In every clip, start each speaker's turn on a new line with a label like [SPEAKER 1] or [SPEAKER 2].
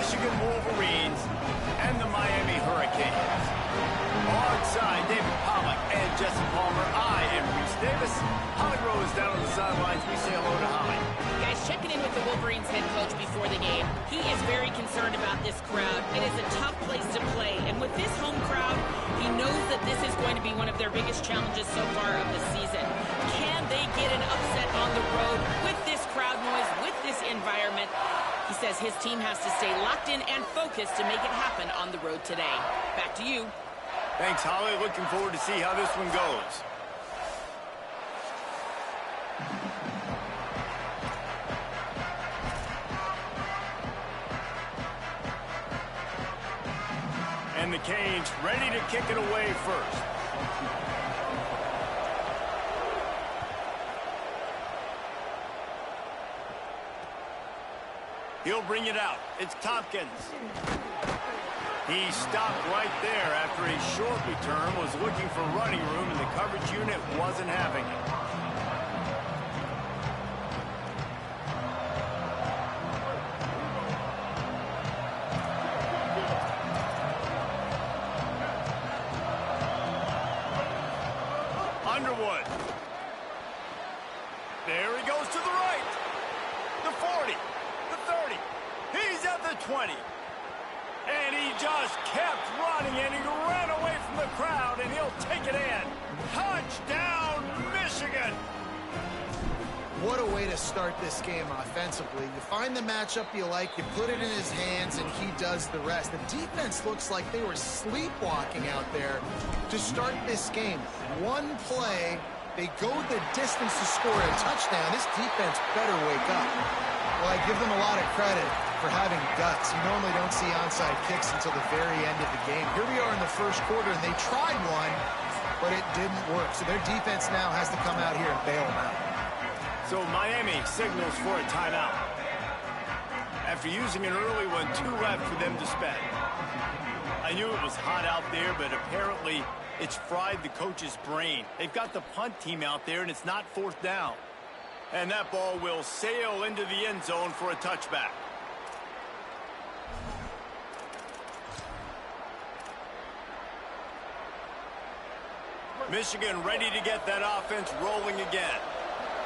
[SPEAKER 1] Michigan Wolverines and the Miami Hurricanes. Alongside David Pollack and Jesse Palmer, I am Reese Davis. Holly Rose down on the sidelines. We say hello to Holly.
[SPEAKER 2] Guys, checking in with the Wolverines head coach before the game. He is very concerned about this crowd. It is a tough place to play, and with this home crowd, he knows that this is going to be one of their biggest challenges so far of the season. Can they get an upset on the road with this crowd noise, with this environment? He says his team has to stay locked in and focused to make it happen on the road today. Back to you.
[SPEAKER 1] Thanks, Holly. Looking forward to see how this one goes. And the Canes ready to kick it away first. He'll bring it out. It's Tompkins. He stopped right there after a short return, was looking for running room, and the coverage unit wasn't having it. Underwood. There he goes to the right. The 40. The 30. He's at the 20. And he just kept running, and he ran away from the crowd, and he'll take it in. Touchdown, Michigan!
[SPEAKER 3] What a way to start this game offensively. You find the matchup you like, you put it in his hands, and he does the rest. The defense looks like they were sleepwalking out there to start this game. One play, they go the distance to score a touchdown. This defense better wake up. Well, I give them a lot of credit for having guts. You normally don't see onside kicks until the very end of the game. Here we are in the first quarter, and they tried one, but it didn't work. So their defense now has to come out here and bail them out.
[SPEAKER 1] So Miami signals for a timeout. After using an early one, 2 left for them to spend. I knew it was hot out there, but apparently it's fried the coach's brain. They've got the punt team out there, and it's not 4th down. And that ball will sail into the end zone for a touchback. Michigan ready to get that offense rolling again.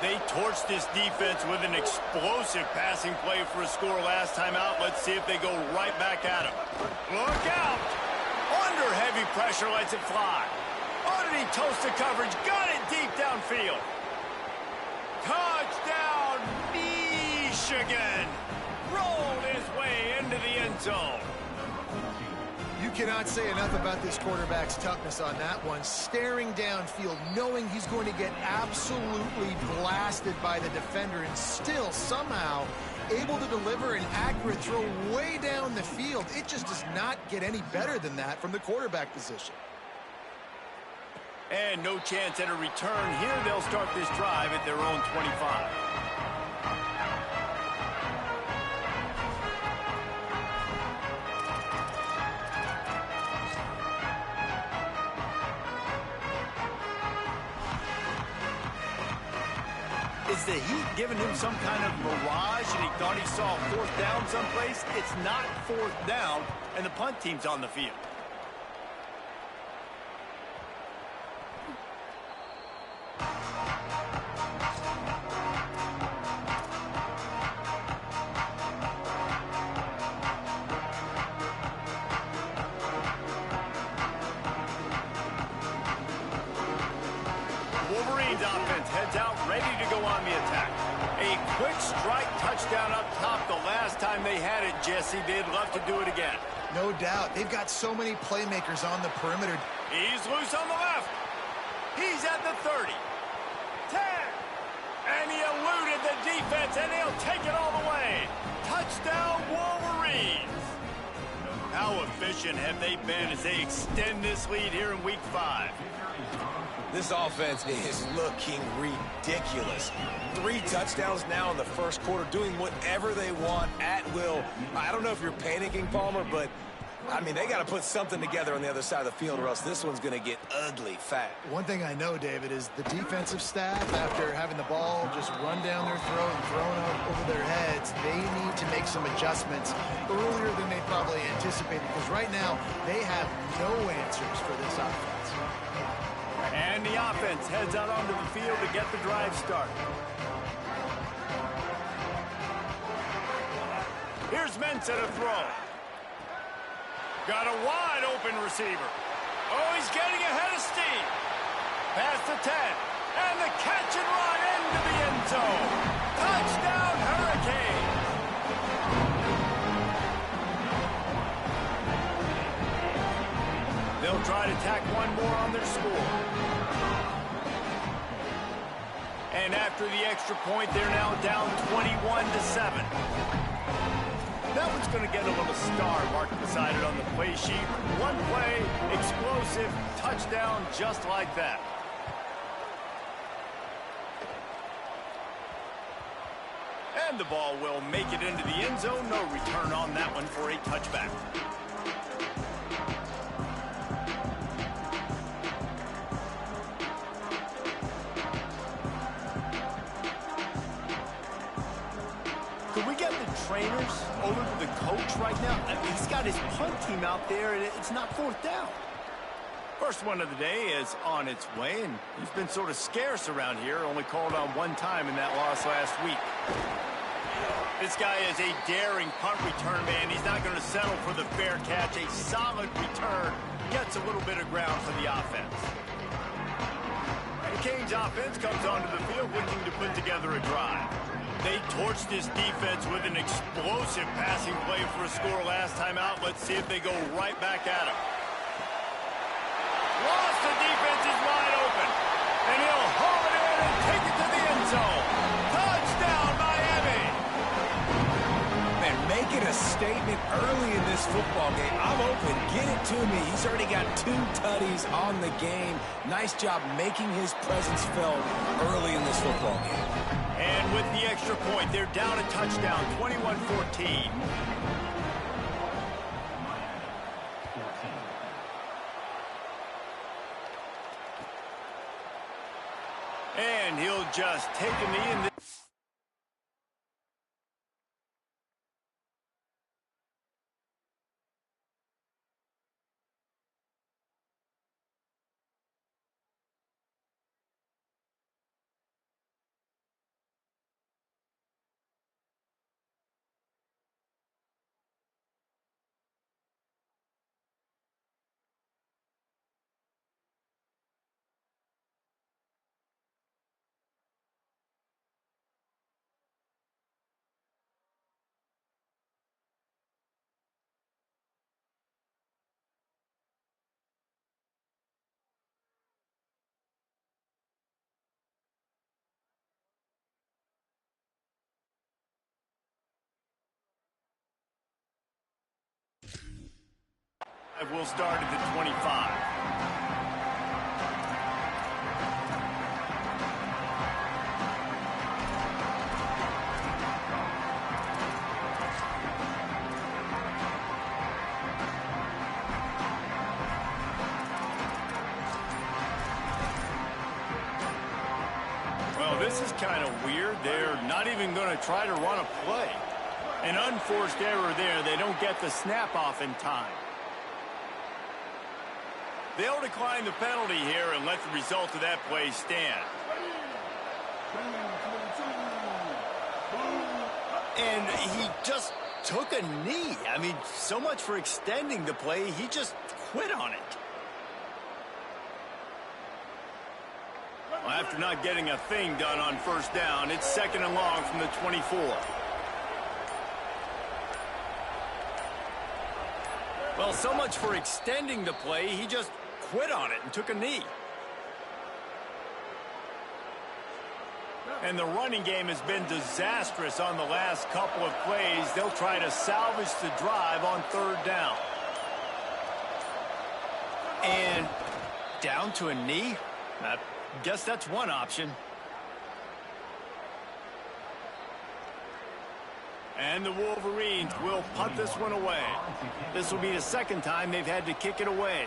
[SPEAKER 1] They torched this defense with an explosive passing play for a score last time out. Let's see if they go right back at him. Look out! Under heavy pressure, lets it fly. Underneath toasted coverage, got it deep downfield. Touchdown, Michigan! Rolled his way into the end zone.
[SPEAKER 3] You cannot say enough about this quarterback's toughness on that one. Staring downfield, knowing he's going to get absolutely blasted by the defender, and still somehow able to deliver an accurate throw way down the field. It just does not get any better than that from the quarterback position.
[SPEAKER 1] And no chance at a return here. They'll start this drive at their own 25. Is the heat giving him some kind of mirage and he thought he saw 4th down someplace? It's not 4th down, and the punt team's on the field. Wolverines offense heads out, ready to go on the attack. A quick strike touchdown up top the last time they had it, Jesse. They'd love to do it again.
[SPEAKER 3] No doubt. They've got so many playmakers on the perimeter.
[SPEAKER 1] He's loose on the left. He's at the 30. 10. And he eluded the defense, and he'll take it all the way. Touchdown, Wolverines. How efficient have they been as they extend this lead here in Week 5?
[SPEAKER 4] This offense is looking ridiculous. 3 touchdowns now in the first quarter, doing whatever they want at will. I don't know if you're panicking, Palmer, but I mean, they got to put something together on the other side of the field or else this one's going to get ugly fast.
[SPEAKER 3] One thing I know, David, is the defensive staff, after having the ball just run down their throat and thrown up over their heads, they need to make some adjustments earlier than they probably anticipated, because right now they have no answers for this offense.
[SPEAKER 1] And the offense heads out onto the field to get the drive started. Here's Mensah to throw. Got a wide open receiver. Oh, he's getting ahead of steam. Past the 10. And the catch and run into the end zone. Touchdown, Hurricanes. They'll try to tack one more on their score. And after the extra point, they're now down 21-7. That one's going to get a little star marked beside it on the play sheet. One play, explosive, touchdown, just like that. And the ball will make it into the end zone. No return on that one for a touchback. Could we get the trainers over to the coach right now? I mean, he's got his punt team out there, and it's not fourth down. First one of the day is on its way, and he's been sort of scarce around here, only called on one time in that loss last week. This guy is a daring punt return man. He's not going to settle for the fair catch. A solid return gets a little bit of ground for the offense. The Canes offense comes onto the field looking to put together a drive. They torched this defense with an explosive passing play for a score last time out. Let's see if they go right back at him. Lost, the defense is wide open. And he'll haul it in and take it to the end zone. Touchdown, Miami!
[SPEAKER 4] Man, making a statement early in this football game. I'm open. Get it to me. He's already got 2 tutties on the game. Nice job making his presence felt early in this football game.
[SPEAKER 1] And with the extra point, they're down a touchdown, 21-14. And he'll just take a knee in the... We'll start at the 25. Well, this is kind of weird. They're not even going to try to run a play. An unforced error there. They don't get the snap off in time. They'll decline the penalty here and let the result of that play stand. And he just took a knee. I mean, so much for extending the play. He just quit on it. Well, after not getting a thing done on first down, it's 2nd and long from the 24. Well, so much for extending the play. He just quit on it and took a knee. And the running game has been disastrous on the last couple of plays. They'll try to salvage the drive on 3rd down. And down to a knee? I guess that's one option. And the Wolverines will punt this one away. This will be the second time they've had to kick it away.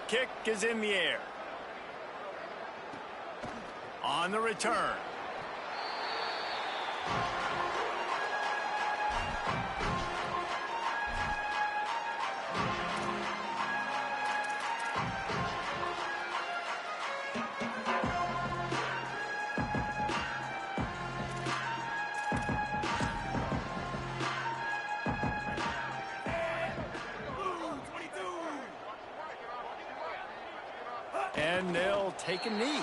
[SPEAKER 1] Kick is in the air. On the return. And they'll take a knee.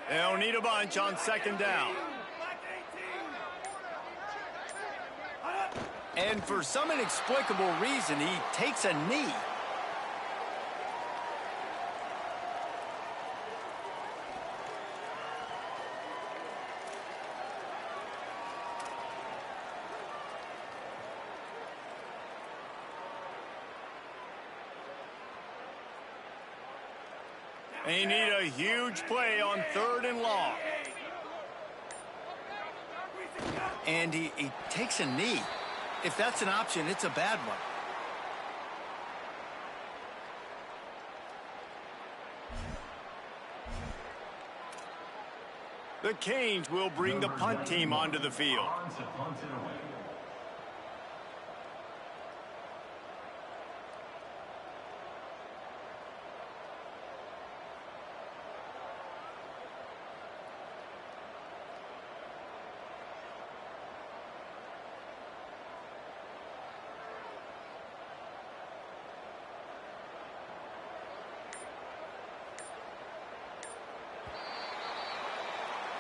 [SPEAKER 1] They'll need a bunch on second down. And for some inexplicable reason, he takes a knee. They need a huge play on 3rd and long. And he takes a knee. If that's an option, it's a bad one. The Canes will bring the punt team onto the field.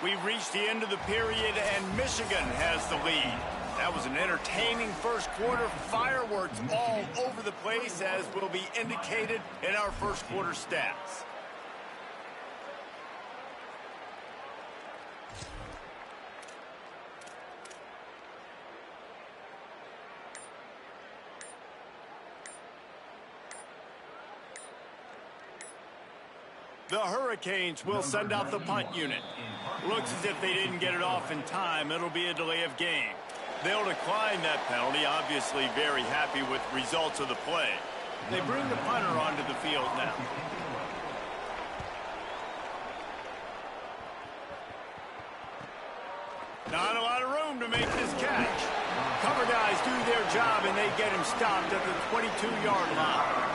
[SPEAKER 1] We've reached the end of the period, and Michigan has the lead. That was an entertaining first quarter. Fireworks all over the place, as will be indicated in our first quarter stats. The Hurricanes will send out the punt unit. Looks as if they didn't get it off in time. It'll be a delay of game. They'll decline that penalty, obviously very happy with results of the play. They bring the punter onto the field now. Not a lot of room to make this catch. Cover guys do their job, and they get him stopped at the 22-yard line.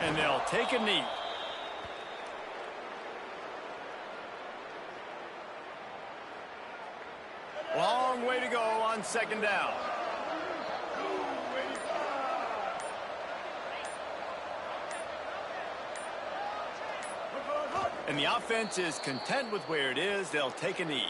[SPEAKER 1] And they'll take a knee. Long way to go on second down. And the offense is content with where it is. They'll take a knee.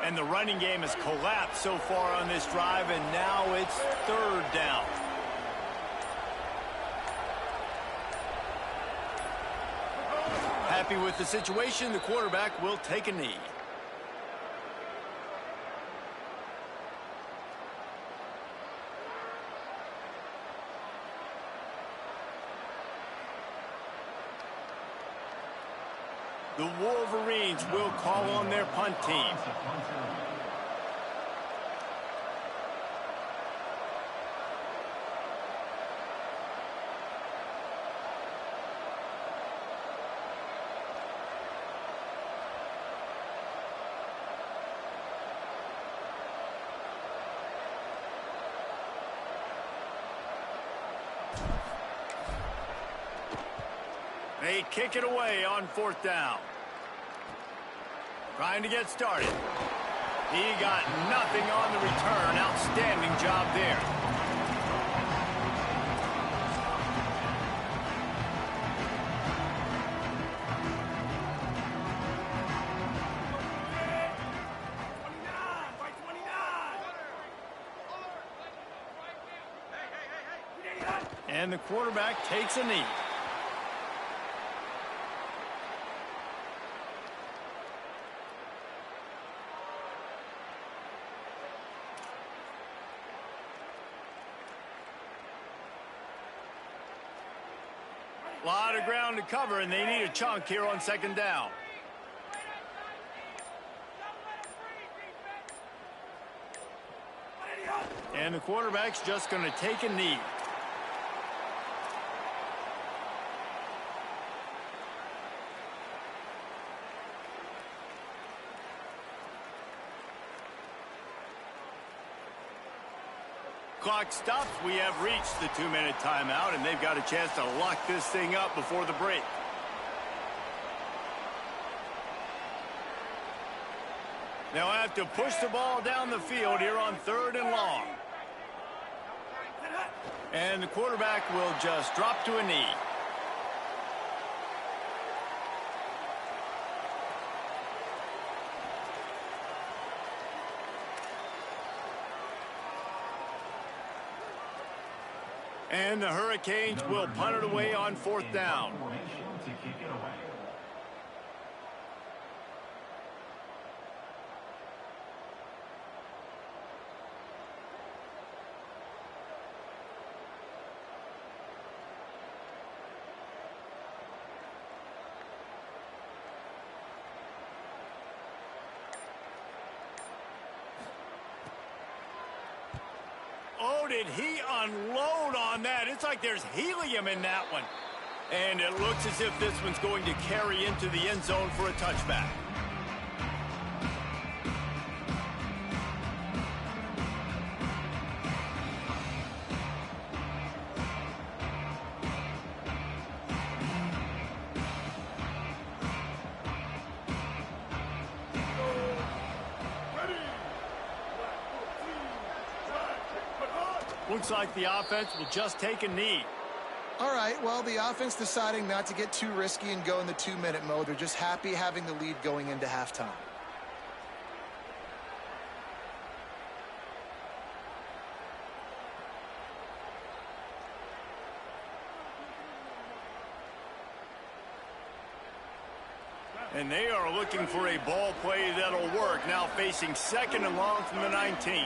[SPEAKER 1] And the running game has collapsed so far on this drive, and now it's 3rd down. Happy with the situation, the quarterback will take a knee. The Wolverines will call on their punt team. They kick it away on 4th down. Trying to get started. He got nothing on the return. Outstanding job there. And the quarterback takes a knee. A lot of ground to cover, and they need a chunk here on 2nd down. And the quarterback's just going to take a knee. Clock stops. We have reached the 2-minute timeout, and they've got a chance to lock this thing up before the break. They'll have to push the ball down the field here on 3rd and long. And the quarterback will just drop to a knee. And the Hurricanes will punt it away on 4th down. Oh, did he unload on that? It's like there's helium in that one. And it looks as if this one's going to carry into the end zone for a touchback. Looks like the offense will just take a knee.
[SPEAKER 3] All right, well, the offense deciding not to get too risky and go in the 2-minute mode. They're just happy having the lead going into halftime.
[SPEAKER 1] And they are looking for a ball play that'll work. Now facing 2nd and long from the 19.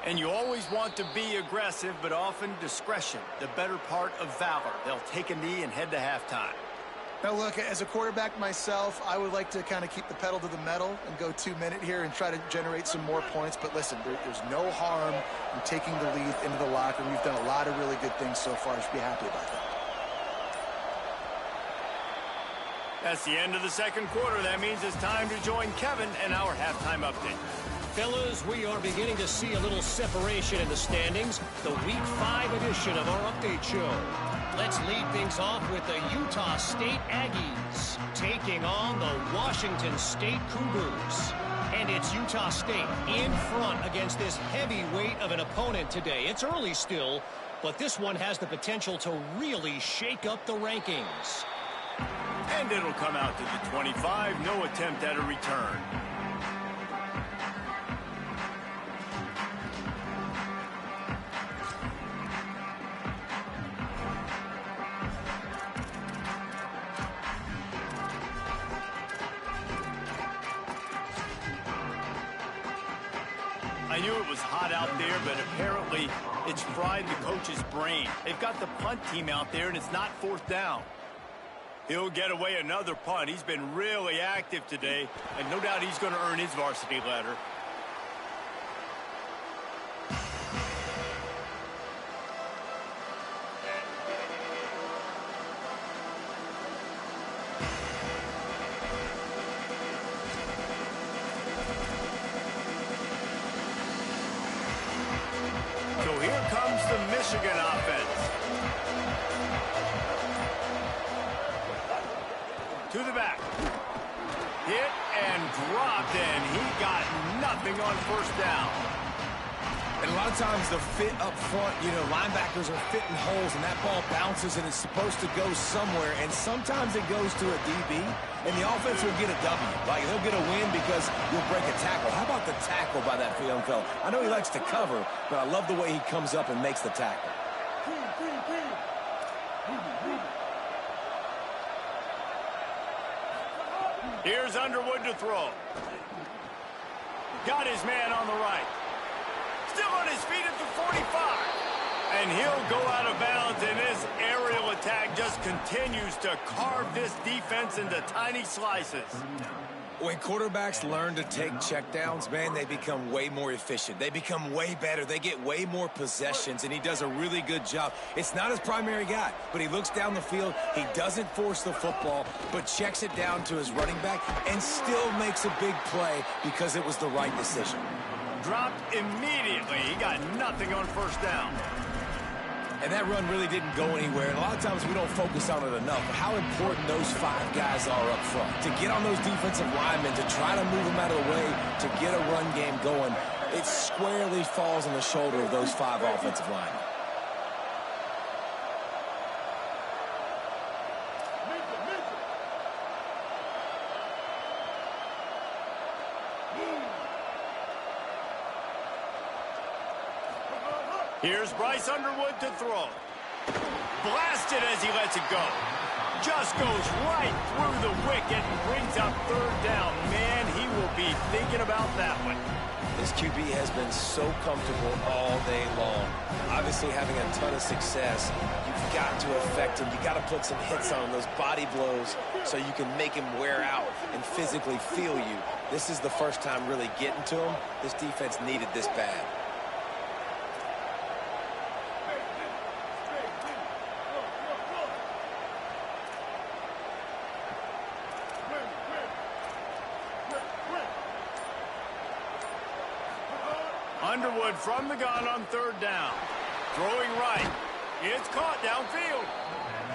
[SPEAKER 1] And you always want to be aggressive, but often discretion, the better part of valor. They'll take a knee and head to halftime.
[SPEAKER 3] Now, look, as a quarterback myself, I would like to kind of keep the pedal to the metal and go 2-minute here and try to generate some more points. But listen, there's no harm in taking the lead into the locker room. We've done a lot of really good things so far. You should be happy about that.
[SPEAKER 1] That's the end of the 2nd quarter. That means it's time to join Kevin and our halftime update.
[SPEAKER 5] Fellas, we are beginning to see a little separation in the standings. The Week 5 edition of our update show. Let's lead things off with the Utah State Aggies taking on the Washington State Cougars. And it's Utah State in front against this heavyweight of an opponent today. It's early still, but this one has the potential to really shake up the rankings.
[SPEAKER 1] And it'll come out to the 25. No attempt at a return. I knew it was hot out there, but apparently it's fried the coach's brain. They've got the punt team out there, and it's not fourth down. He'll get away another punt. He's been really active today, and no doubt he's going to earn his varsity letter. So here comes the Michigan offense. To the back. Hit and dropped, and he got nothing on first down.
[SPEAKER 4] And a lot of times the fit up front, linebackers are fitting holes, and that ball bounces, and it's supposed to go somewhere, and sometimes it goes to a DB, and the offense will get a W. Like, they'll get a win because you'll break a tackle. How about the tackle by that young fella? I know he likes to cover, but I love the way he comes up and makes the tackle.
[SPEAKER 1] Here's Underwood to throw. Got his man on the right. Still on his feet at the 45. And he'll go out of bounds, and this aerial attack just continues to carve this defense into tiny slices.
[SPEAKER 4] When quarterbacks learn to take checkdowns, man, they become way more efficient. They become way better. They get way more possessions, and he does a really good job. It's not his primary guy, but he looks down the field. He doesn't force the football, but checks it down to his running back and still makes a big play because it was the right decision.
[SPEAKER 1] Dropped immediately. He got nothing on first down.
[SPEAKER 4] And that run really didn't go anywhere. And a lot of times we don't focus on it enough. But how important those 5 guys are up front. To get on those defensive linemen, to try to move them out of the way, to get a run game going, it squarely falls on the shoulder of those 5 offensive linemen.
[SPEAKER 1] Here's Bryce Underwood to throw. Blasted as he lets it go. Just goes right through the wicket and brings up third down. Man, he will be thinking about that one.
[SPEAKER 4] This QB has been so comfortable all day long. Obviously having a ton of success. You've got to affect him. You've got to put some hits on him, those body blows, so you can make him wear out and physically feel you. This is the first time really getting to him. This defense needed this bad.
[SPEAKER 1] Underwood from the gun on third down. Throwing right. It's caught downfield.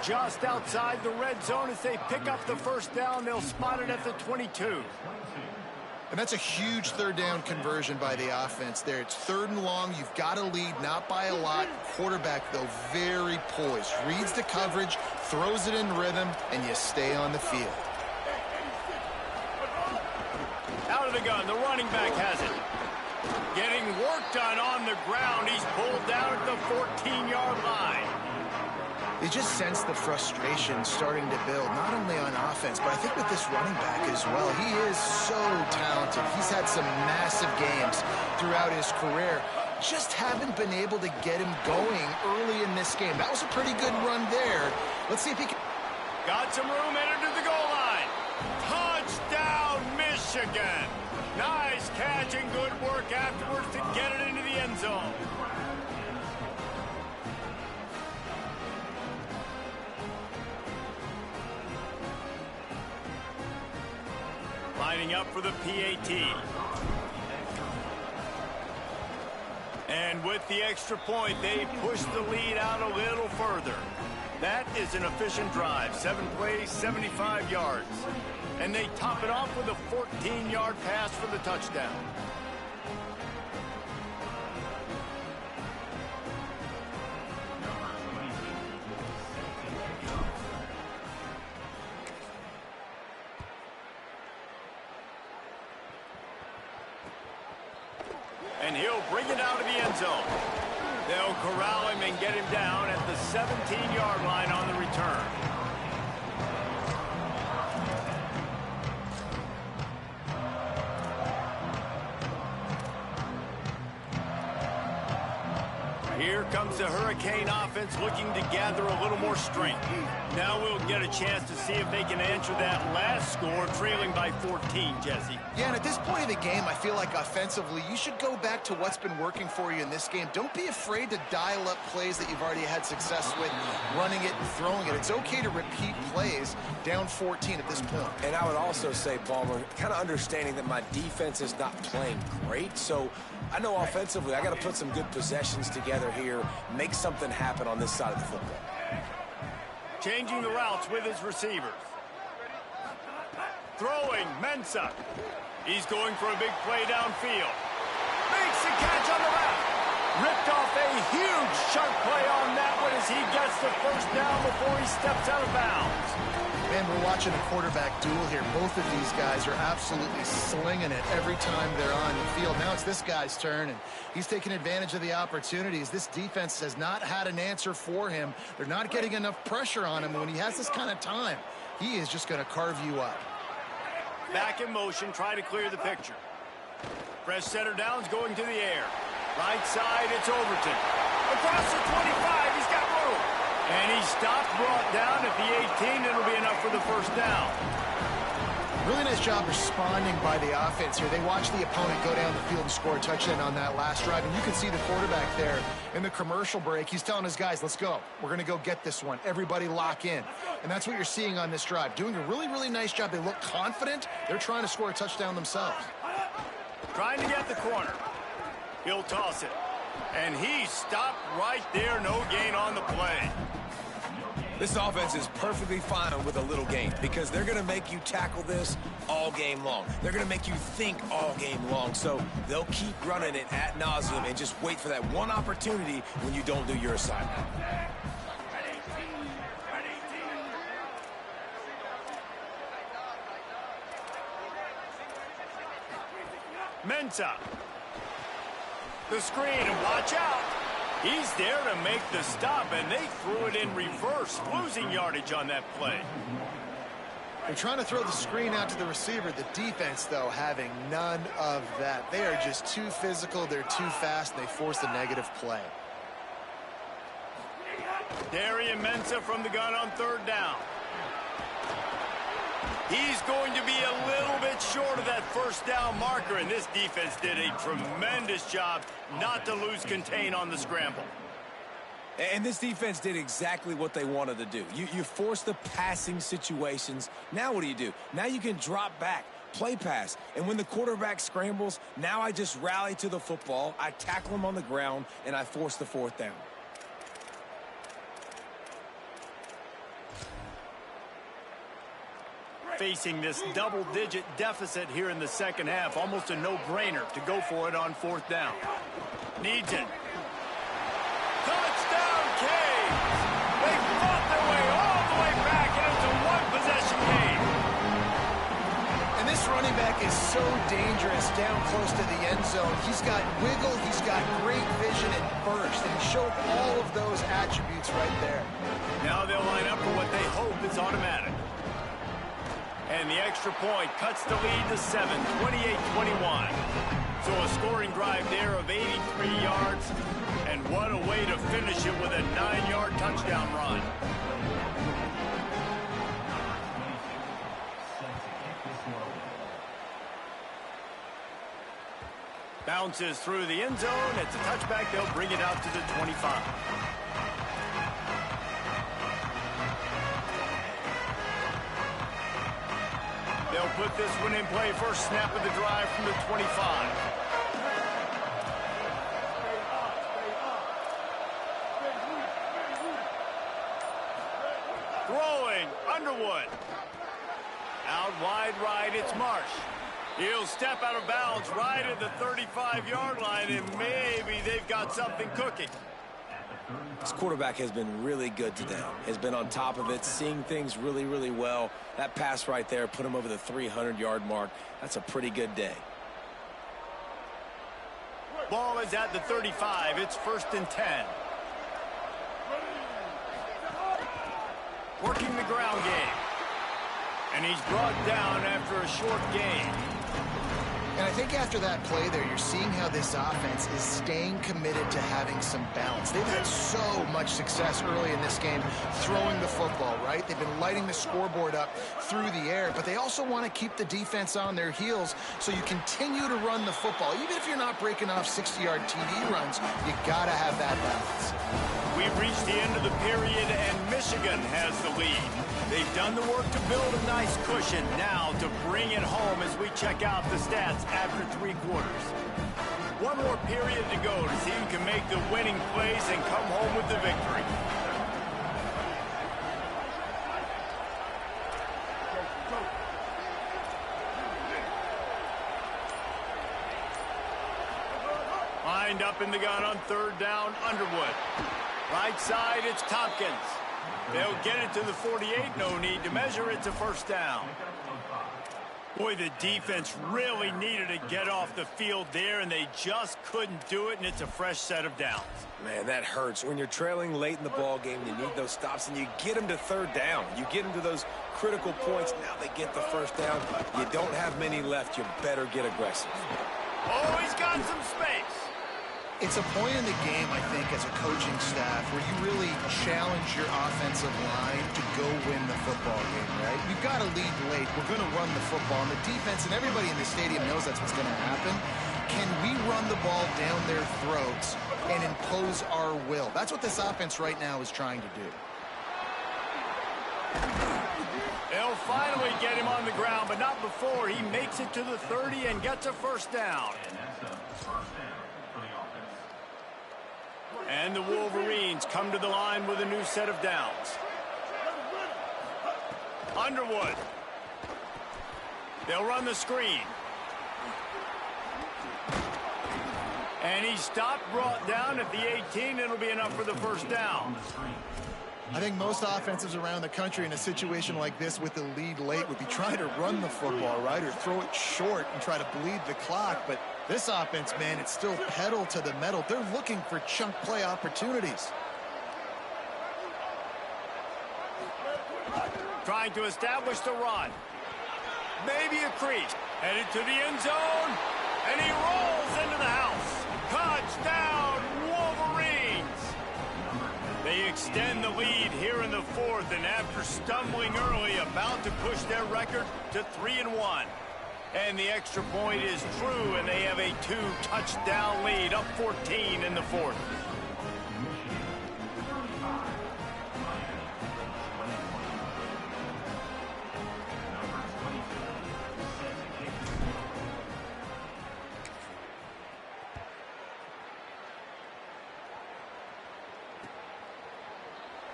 [SPEAKER 1] Just outside the red zone as they pick up the first down. They'll spot it at the 22.
[SPEAKER 3] And that's a huge third down conversion by the offense there. It's 3rd and long. You've got to lead, not by a lot. Quarterback, though, very poised. Reads the coverage, throws it in rhythm, and you stay on the field.
[SPEAKER 1] Out of the gun. The running back has it. Getting work done on the ground. He's pulled down at the 14-yard line.
[SPEAKER 3] You just sense the frustration starting to build, not only on offense, but I think with this running back as well. He is so talented. He's had some massive games throughout his career. Just haven't been able to get him going early in this game. That was a pretty good run there. Let's see if he can...
[SPEAKER 1] Got some room headed to the goal line. Touchdown, Michigan. Nice catch and good work afterwards to get it into the end zone. Lining up for the PAT. And with the extra point, they push the lead out a little further. That is an efficient drive. 7 plays, 75 yards. And they top it off with a 14-yard pass for the touchdown. And he'll bring it out of the end zone. They'll corral him and get him down at the 17-yard line on the return. Here comes the Hurricane offense looking to gather a little more strength. Now we'll get a chance to see if they can answer that last score, trailing by 14, Jesse.
[SPEAKER 3] Yeah, and at this point of the game, I feel like offensively, you should go back to what's been working for you in this game. Don't be afraid to dial up plays that you've already had success with, running it and throwing it. It's okay to repeat plays down 14 at this point.
[SPEAKER 4] And I would also say, Ballmer, kind of understanding that my defense is not playing great, so I know offensively I got to put some good possessions together here, make something happen on this side of the football.
[SPEAKER 1] Changing the routes with his receivers. Throwing, Mensah. He's going for a big play downfield. Makes the catch on the left. Ripped off a huge chunk play on that one as he gets the first down before he steps out of bounds.
[SPEAKER 3] Man, we're watching a quarterback duel here. Both of these guys are absolutely slinging it every time they're on the field. Now it's this guy's turn, and he's taking advantage of the opportunities. This defense has not had an answer for him. They're not getting enough pressure on him. When he has this kind of time, he is just going to carve you up.
[SPEAKER 1] Back in motion, try to clear the picture. Fresh center downs going to the air. Right side, it's Overton. Across the 25, he's got room. And he stopped, brought down at the 18. It'll be enough for the first down.
[SPEAKER 3] Really nice job responding by the offense here. They watched the opponent go down the field and score a touchdown on that last drive. And you can see the quarterback there in the commercial break. He's telling his guys, let's go. We're going to go get this one. Everybody lock in. And that's what you're seeing on this drive. Doing a really, really nice job. They look confident. They're trying to score a touchdown themselves.
[SPEAKER 1] Trying to get the corner. He'll toss it. And he stopped right there. No gain on the play.
[SPEAKER 4] This offense is perfectly fine with a little gain because they're going to make you tackle this all game long. They're going to make you think all game long. So they'll keep running it ad nauseum and just wait for that one opportunity when you don't do your assignment.
[SPEAKER 1] Mensah. The screen, and watch out. He's there to make the stop, and they threw it in reverse, losing yardage on that play.
[SPEAKER 3] They're trying to throw the screen out to the receiver. The defense, though, having none of that. They are just too physical. They're too fast, and they force a negative play.
[SPEAKER 1] Darian Mensah from the gun on third down. He's going to be a little bit short of that first down marker, and this defense did a tremendous job not to lose contain on the scramble.
[SPEAKER 4] And this defense did exactly what they wanted to do. You force the passing situations. Now what do? Now you can drop back, play pass. And when the quarterback scrambles, now I just rally to the football, I tackle him on the ground, and I force the fourth down.
[SPEAKER 1] Facing this double-digit deficit here in the second half, almost a no-brainer to go for it on fourth down. Needs it. Touchdown, Canes! They fought their way all the way back, and it's a one-possession game.
[SPEAKER 3] And this running back is so dangerous down close to the end zone. He's got wiggle, he's got great vision and burst, and he showed all of those attributes right there.
[SPEAKER 1] Now they'll line up for what they hope is automatic. And the extra point cuts the lead to 7, 28-21. So a scoring drive there of 83 yards. And what a way to finish it with a 9-yard touchdown run. Bounces through the end zone. It's a touchback. They'll bring it out to the 25. They'll put this one in play. First snap of the drive from the 25. Throwing, Underwood. Out wide right, it's Marsh. He'll step out of bounds right at the 35-yard line, and maybe they've got something cooking.
[SPEAKER 4] This quarterback has been really good today. Has been on top of it, seeing things really, really well. That pass right there put him over the 300-yard mark. That's a pretty good day.
[SPEAKER 1] Ball is at the 35. It's 1st and 10. Working the ground game. And he's brought down after a short gain.
[SPEAKER 3] And I think after that play there, you're seeing how this offense is staying committed to having some balance. They've had so much success early in this game throwing the football, right? They've been lighting the scoreboard up through the air, but they also want to keep the defense on their heels, so you continue to run the football. Even if you're not breaking off 60-yard TD runs, you got to have that balance.
[SPEAKER 1] We've reached the end of the period, and Michigan has the lead. They've done the work to build a nice cushion. Now to bring it home as we check out the stats after 3 quarters. One more period to go to see who can make the winning plays and come home with the victory. Lined up in the gun on 3rd down, Underwood. Right side, it's Tompkins. They'll get it to the 48. No need to measure. It's a 1st down. Boy, the defense really needed to get off the field there, and they just couldn't do it, and it's a fresh set of downs.
[SPEAKER 4] Man, that hurts. When you're trailing late in the ball game, you need those stops, and you get them to 3rd down. You get them to those critical points. Now they get the 1st down. You don't have many left. You better get aggressive.
[SPEAKER 1] Oh, he's got some space.
[SPEAKER 3] It's a point in the game, I think, as a coaching staff where you really challenge your offensive line to go win the football game, right? You've got to lead late. We're going to run the football. And the defense and everybody in the stadium knows that's what's going to happen. Can we run the ball down their throats and impose our will? That's what this offense right now is trying to do.
[SPEAKER 1] They'll finally get him on the ground, but not before he makes it to the 30 and gets a 1st down. And the Wolverines come to the line with a new set of downs. Underwood. They'll run the screen. And he stopped, brought down at the 18. It'll be enough for the 1st down.
[SPEAKER 3] I think most offenses around the country in a situation like this with the lead late would be trying to run the football, right, or throw it short and try to bleed the clock. But this offense, man, it's still pedal to the metal. They're looking for chunk play opportunities.
[SPEAKER 1] Trying to establish the run. Maybe a crease. Headed to the end zone. And he rolls into the house. Touchdown, Wolverines! They extend the lead here in the 4th, and after stumbling early, about to push their record to 3-1. And the extra point is true, and they have a 2-touchdown lead, up 14 in the 4th.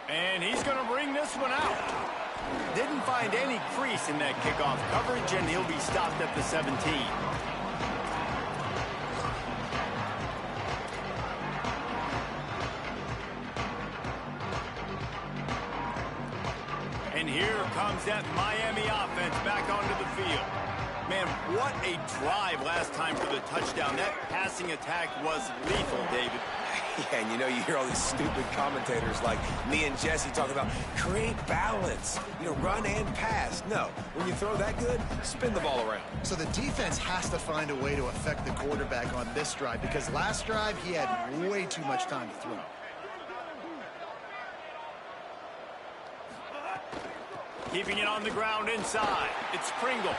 [SPEAKER 1] And he's going to bring this one out. Didn't find any crease in that kickoff coverage, and he'll be stopped at the 17. And here comes that Miami offense back onto the field. Man, what a drive last time for the touchdown. That passing attack was lethal, David.
[SPEAKER 4] Yeah, and you know, you hear all these stupid commentators like me and Jesse talk about create balance, you know, run and pass. No, when you throw that good, spin the ball around.
[SPEAKER 3] So the defense has to find a way to affect the quarterback on this drive, because last drive he had way too much time to throw.
[SPEAKER 1] Keeping it on the ground inside. It's Pringle.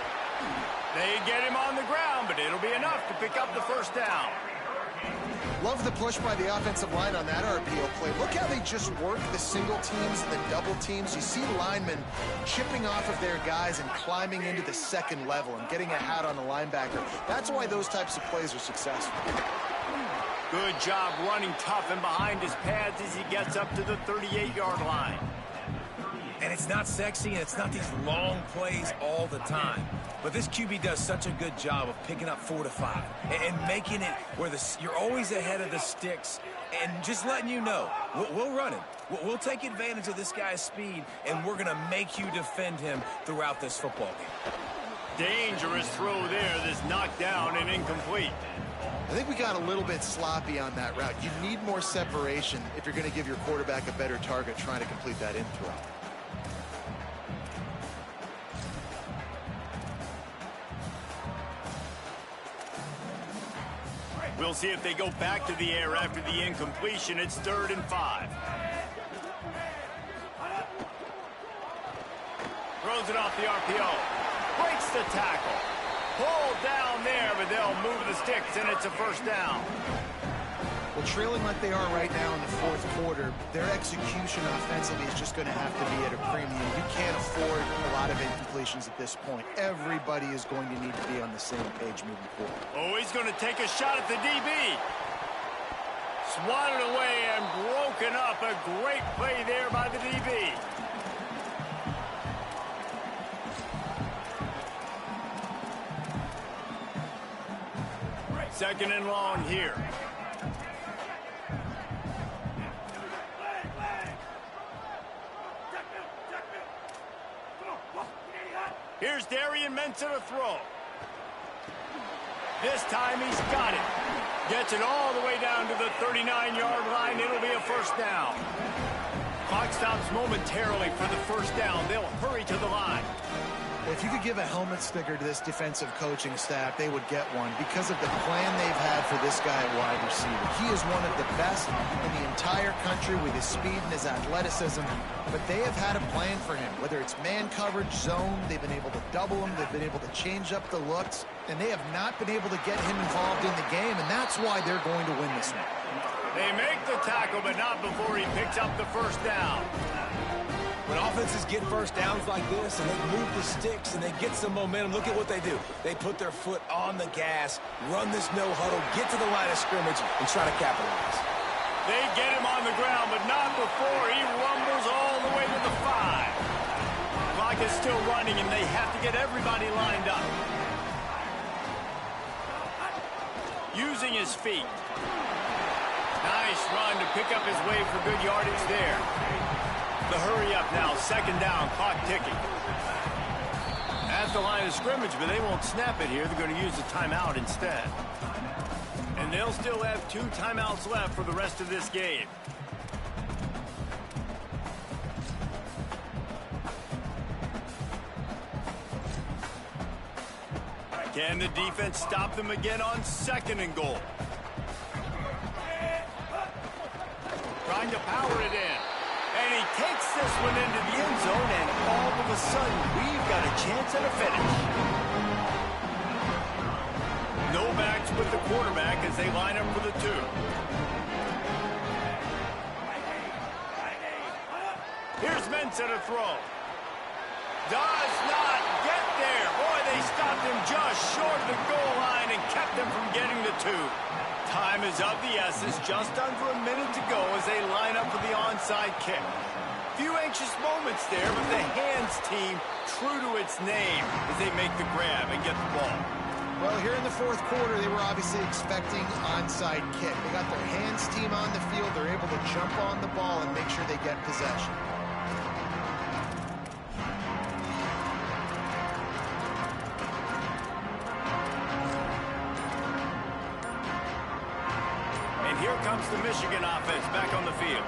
[SPEAKER 1] They get him on the ground, but it'll be enough to pick up the 1st down.
[SPEAKER 3] Love the push by the offensive line on that RPO play. Look how they just work the single teams and the double teams. You see linemen chipping off of their guys and climbing into the 2nd level and getting a hat on the linebacker. That's why those types of plays are successful.
[SPEAKER 1] Good job running tough and behind his pads as he gets up to the 38-yard line.
[SPEAKER 4] And it's not sexy, and it's not these long plays all the time. But this QB does such a good job of picking up 4 to 5 and making it where you're always ahead of the sticks and just letting you know, we'll run him. We'll take advantage of this guy's speed, and we're going to make you defend him throughout this football game.
[SPEAKER 1] Dangerous throw there that's knocked down and incomplete.
[SPEAKER 3] I think we got a little bit sloppy on that route. You need more separation if you're going to give your quarterback a better target trying to complete that in throw.
[SPEAKER 1] We'll see if they go back to the air after the incompletion. It's 3rd and 5. Throws it off the RPO. Breaks the tackle. Pulled down there, but they'll move the sticks, and it's a 1st down.
[SPEAKER 3] Well, trailing like they are right now in the 4th quarter, their execution offensively is just going to have to be at a premium. You can't afford a lot of incompletions at this point. Everybody is going to need to be on the same page moving forward.
[SPEAKER 1] Oh, he's going to take a shot at the DB. Swatted away and broken up. A great play there by the DB. 2nd and long here. Here's Darian Mensah to throw. This time he's got it. Gets it all the way down to the 39-yard line. It'll be a 1st down. Clock stops momentarily for the 1st down. They'll hurry to the line.
[SPEAKER 3] If you could give a helmet sticker to this defensive coaching staff, they would get one because of the plan they've had for this guy at wide receiver. He is one of the best in the entire country with his speed and his athleticism, but they have had a plan for him. Whether it's man coverage, zone, they've been able to double him, they've been able to change up the looks, and they have not been able to get him involved in the game, and that's why they're going to win this one.
[SPEAKER 1] They make the tackle, but not before he picks up the 1st down.
[SPEAKER 4] When offenses get 1st downs like this and they move the sticks and they get some momentum, look at what they do. They put their foot on the gas, run this no huddle, get to the line of scrimmage, and try to capitalize.
[SPEAKER 1] They get him on the ground, but not before he rumbles all the way to the 5. Clock is still running, and they have to get everybody lined up. Using his feet. Nice run to pick up his way for good yardage there. The hurry up now, 2nd down, clock ticking. At the line of scrimmage, but they won't snap it here. They're going to use a timeout instead. And they'll still have 2 timeouts left for the rest of this game. Can the defense stop them again on 2nd and goal? Trying to power it in. And he takes this one into the end zone, and all of a sudden, we've got a chance at a finish. No backs with the quarterback as they line up for the 2. Here's Mensah to throw. Does not get there. Boy, they stopped him just short of the goal line and kept him from getting the 2. Time is of the essence, just under a minute to go as they line up for the onside kick. Few anxious moments there, but the hands team true to its name as they make the grab and get the ball.
[SPEAKER 3] Well, here in the 4th quarter, they were obviously expecting onside kick. They got their hands team on the field. They're able to jump on the ball and make sure they get possession.
[SPEAKER 1] Here comes the Michigan offense back on the field.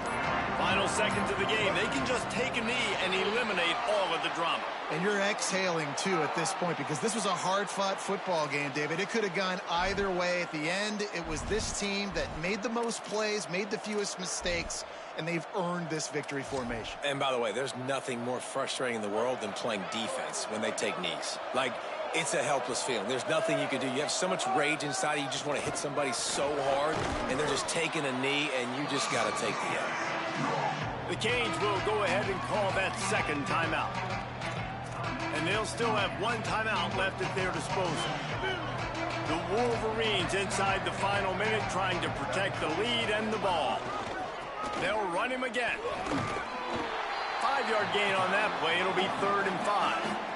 [SPEAKER 1] Final seconds of the game. They can just take a knee and eliminate all of the drama.
[SPEAKER 3] And you're exhaling, too, at this point, because this was a hard-fought football game, David. It could have gone either way. At the end, it was this team that made the most plays, made the fewest mistakes, and they've earned this victory formation.
[SPEAKER 4] And by the way, there's nothing more frustrating in the world than playing defense when they take knees. Like, it's a helpless feeling. There's nothing you can do. You have so much rage inside. You just want to hit somebody so hard, and they're just taking a knee, and you just got to take the L.
[SPEAKER 1] The Canes will go ahead and call that 2nd timeout. And they'll still have 1 timeout left at their disposal. The Wolverines inside the final minute trying to protect the lead and the ball. They'll run him again. 5-yard gain on that play. It'll be 3rd and 5.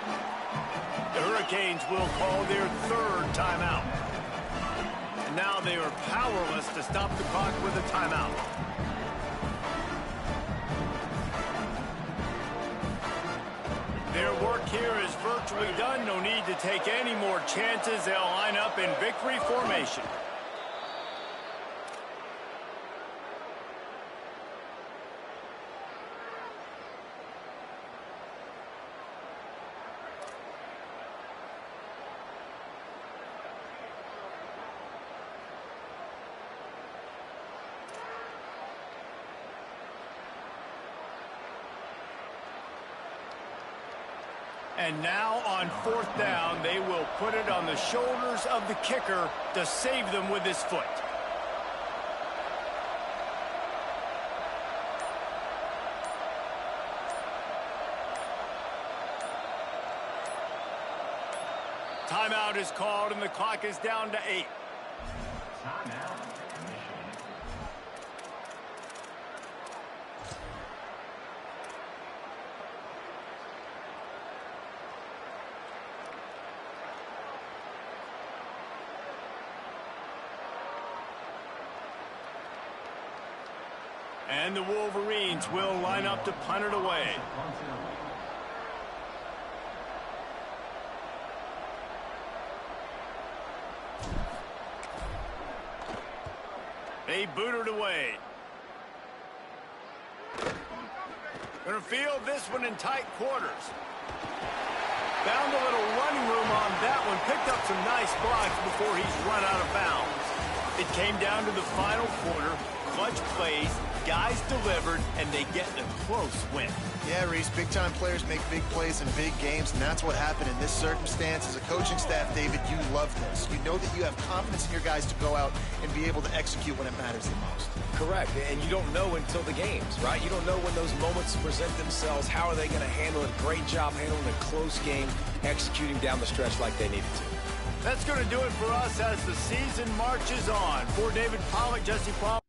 [SPEAKER 1] The Hurricanes will call their 3rd timeout. And now they are powerless to stop the clock with a timeout. Their work here is virtually done. No need to take any more chances. They'll line up in victory formation. And now on 4th down, they will put it on the shoulders of the kicker to save them with his foot. Timeout is called, and the clock is down to 8. Timeout. And the Wolverines will line up to punt it away. They boot it away. Gonna field this one in tight quarters. Found a little running room on that one. Picked up some nice blocks before he's run out of bounds. It came down to the final quarter. Clutch plays, guys delivered, and they get a close win.
[SPEAKER 3] Yeah, Reese, big-time players make big plays in big games, and that's what happened in this circumstance. As a coaching staff, David, you love this. You know that you have confidence in your guys to go out and be able to execute when it matters the most.
[SPEAKER 4] Correct, and you don't know until the games, right? You don't know when those moments present themselves. How are they going to handle it? Great job handling a close game, executing down the stretch like they needed to.
[SPEAKER 1] That's going to do it for us as the season marches on. For David Pollack, Jesse Palmer.